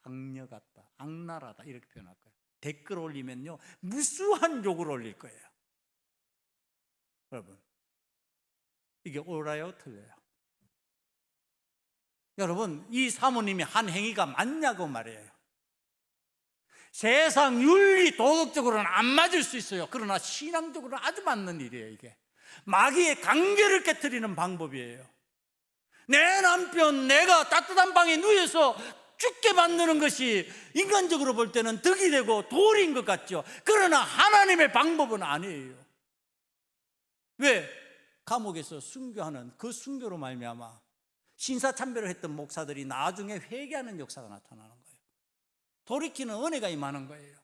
악녀 같다, 악랄하다 이렇게 표현할 거예요. 댓글 올리면요 무수한 욕을 올릴 거예요. 여러분, 이게 옳아요, 틀려요? 여러분, 이 사모님이 한 행위가 맞냐고 말이에요. 세상 윤리 도덕적으로는 안 맞을 수 있어요. 그러나 신앙적으로는 아주 맞는 일이에요. 이게 마귀의 관계를 깨트리는 방법이에요. 내 남편 내가 따뜻한 방에 누워서 죽게 만드는 것이 인간적으로 볼 때는 덕이 되고 도리인 것 같죠. 그러나 하나님의 방법은 아니에요. 왜? 감옥에서 순교하는 그 순교로 말미암아 신사참배를 했던 목사들이 나중에 회개하는 역사가 나타나는 거예요. 돌이키는 은혜가 임하는 거예요.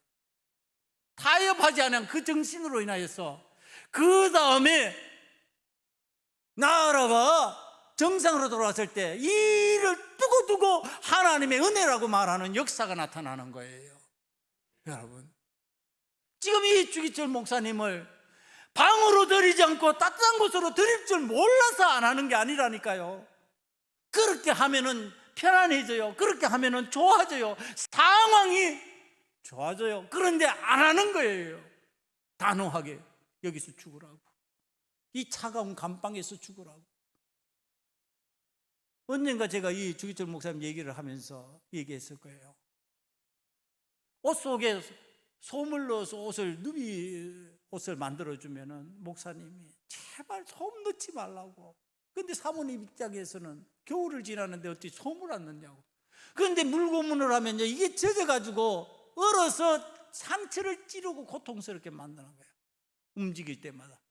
타협하지 않은 그 정신으로 인하여서 그 다음에 나라가 정상으로 돌아왔을 때 이 일을 두고두고 하나님의 은혜라고 말하는 역사가 나타나는 거예요. 여러분, 지금 이 주기철 목사님을 방으로 들이지 않고 따뜻한 곳으로 들일 줄 몰라서 안 하는 게 아니라니까요. 그렇게 하면은 편안해져요. 그렇게 하면은 좋아져요. 상황이 좋아져요. 그런데 안 하는 거예요. 단호하게 여기서 죽으라고, 이 차가운 감방에서 죽으라고. 언젠가 제가 이 주기철 목사님 얘기를 하면서 얘기했을 거예요. 옷 속에 솜을 넣어서 누비 옷을 만들어주면은 목사님이 제발 솜 넣지 말라고. 근데 사모님 입장에서는 겨울을 지나는데 어떻게 솜을 안 넣냐고. 그런데 물고문을 하면요, 이게 젖어가지고 얼어서 상처를 찌르고 고통스럽게 만드는 거예요. 움직일 때마다.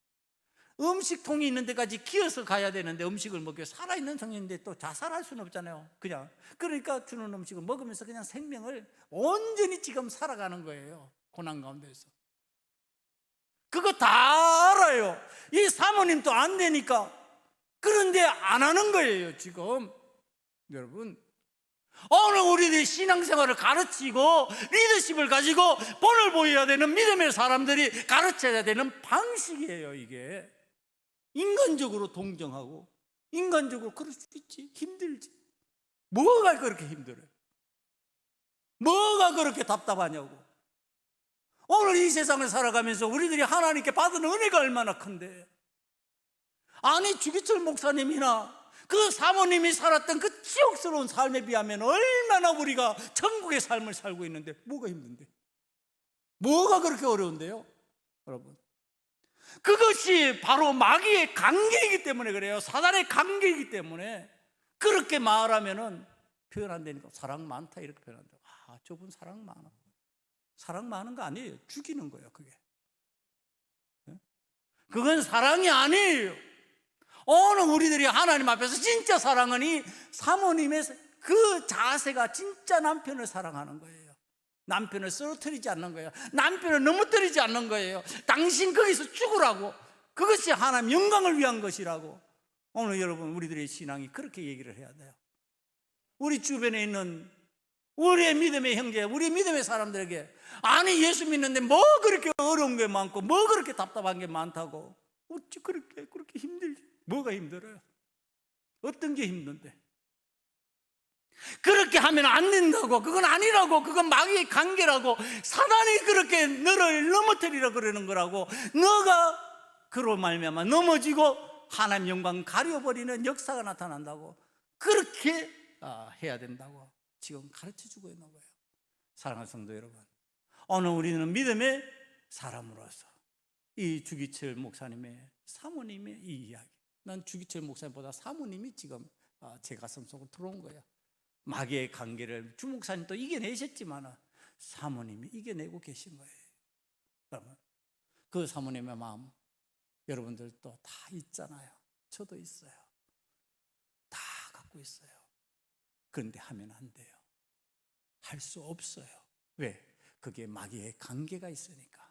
음식통이 있는 데까지 기어서 가야 되는데 음식을 먹여 살아있는 성인인데 또 자살할 수는 없잖아요. 그냥 그러니까 주는 음식을 먹으면서 그냥 생명을 온전히 지금 살아가는 거예요. 고난 가운데서. 그거 다 알아요. 이 사모님도 안 되니까. 그런데 안 하는 거예요 지금. 여러분, 오늘 우리들이 신앙생활을 가르치고 리더십을 가지고 본을 보여야 되는 믿음의 사람들이 가르쳐야 되는 방식이에요. 이게 인간적으로 동정하고, 인간적으로 그럴 수 있지, 힘들지. 뭐가 그렇게 힘들어요? 뭐가 그렇게 답답하냐고. 오늘 이 세상을 살아가면서 우리들이 하나님께 받은 은혜가 얼마나 큰데. 아니, 주기철 목사님이나 그 사모님이 살았던 그 지옥스러운 삶에 비하면 얼마나 우리가 천국의 삶을 살고 있는데 뭐가 힘든데? 뭐가 그렇게 어려운데요? 여러분, 그것이 바로 마귀의 관계이기 때문에 그래요. 사단의 관계이기 때문에. 그렇게 말하면은 표현 안 되니까 사랑 많다 이렇게 표현한다고. 아, 저분 사랑 많아. 사랑 많은 거 아니에요. 죽이는 거예요, 그게. 그건 사랑이 아니에요. 오늘 우리들이 하나님 앞에서 진짜 사랑은 이 사모님의 그 자세가 진짜 남편을 사랑하는 거예요. 남편을 쓰러뜨리지 않는 거예요. 남편을 넘어뜨리지 않는 거예요. 당신 거기서 죽으라고. 그것이 하나님 영광을 위한 것이라고. 오늘 여러분, 우리들의 신앙이 그렇게 얘기를 해야 돼요. 우리 주변에 있는 우리의 믿음의 형제, 우리 믿음의 사람들에게, 아니 예수 믿는데 뭐 그렇게 어려운 게 많고 뭐 그렇게 답답한 게 많다고. 어찌 그렇게 힘들지? 뭐가 힘들어요? 어떤 게 힘든데? 그렇게 하면 안 된다고. 그건 아니라고. 그건 마귀의 관계라고. 사단이 그렇게 너를 넘어뜨리라 그러는 거라고. 너가 그로 말미암아 넘어지고 하나님 영광 가려버리는 역사가 나타난다고. 그렇게 해야 된다고 지금 가르쳐주고 있는 거예요. 사랑하는 성도 여러분, 오늘 우리는 믿음의 사람으로서 이 주기철 목사님의 사모님의 이 이야기, 난 주기철 목사님보다 사모님이 지금 제 가슴 속으로 들어온 거예요. 마귀의 관계를 주 목사님도 이겨내셨지만 사모님이 이겨내고 계신 거예요. 여러분, 그 사모님의 마음 여러분들도 다 있잖아요. 저도 있어요. 다 갖고 있어요. 그런데 하면 안 돼요. 할 수 없어요. 왜? 그게 마귀의 관계가 있으니까.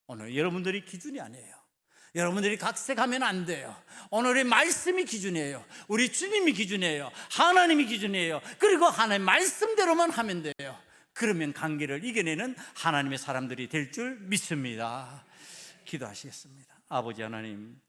오늘 여러분들이 기준이 아니에요. 여러분들이 각색하면 안 돼요. 오늘의 말씀이 기준이에요. 우리 주님이 기준이에요. 하나님이 기준이에요. 그리고 하나님 말씀대로만 하면 돼요. 그러면 관계를 이겨내는 하나님의 사람들이 될 줄 믿습니다. 기도하시겠습니다. 아버지 하나님,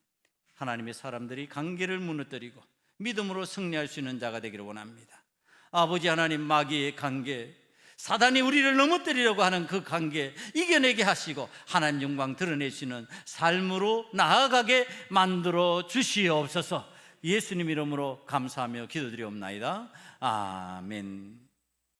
하나님의 사람들이 관계를 무너뜨리고 믿음으로 승리할 수 있는 자가 되기를 원합니다. 아버지 하나님, 마귀의 관계, 사단이 우리를 넘어뜨리려고 하는 그 관계 이겨내게 하시고 하나님 영광 드러내시는 삶으로 나아가게 만들어 주시옵소서. 예수님 이름으로 감사하며 기도드리옵나이다. 아멘.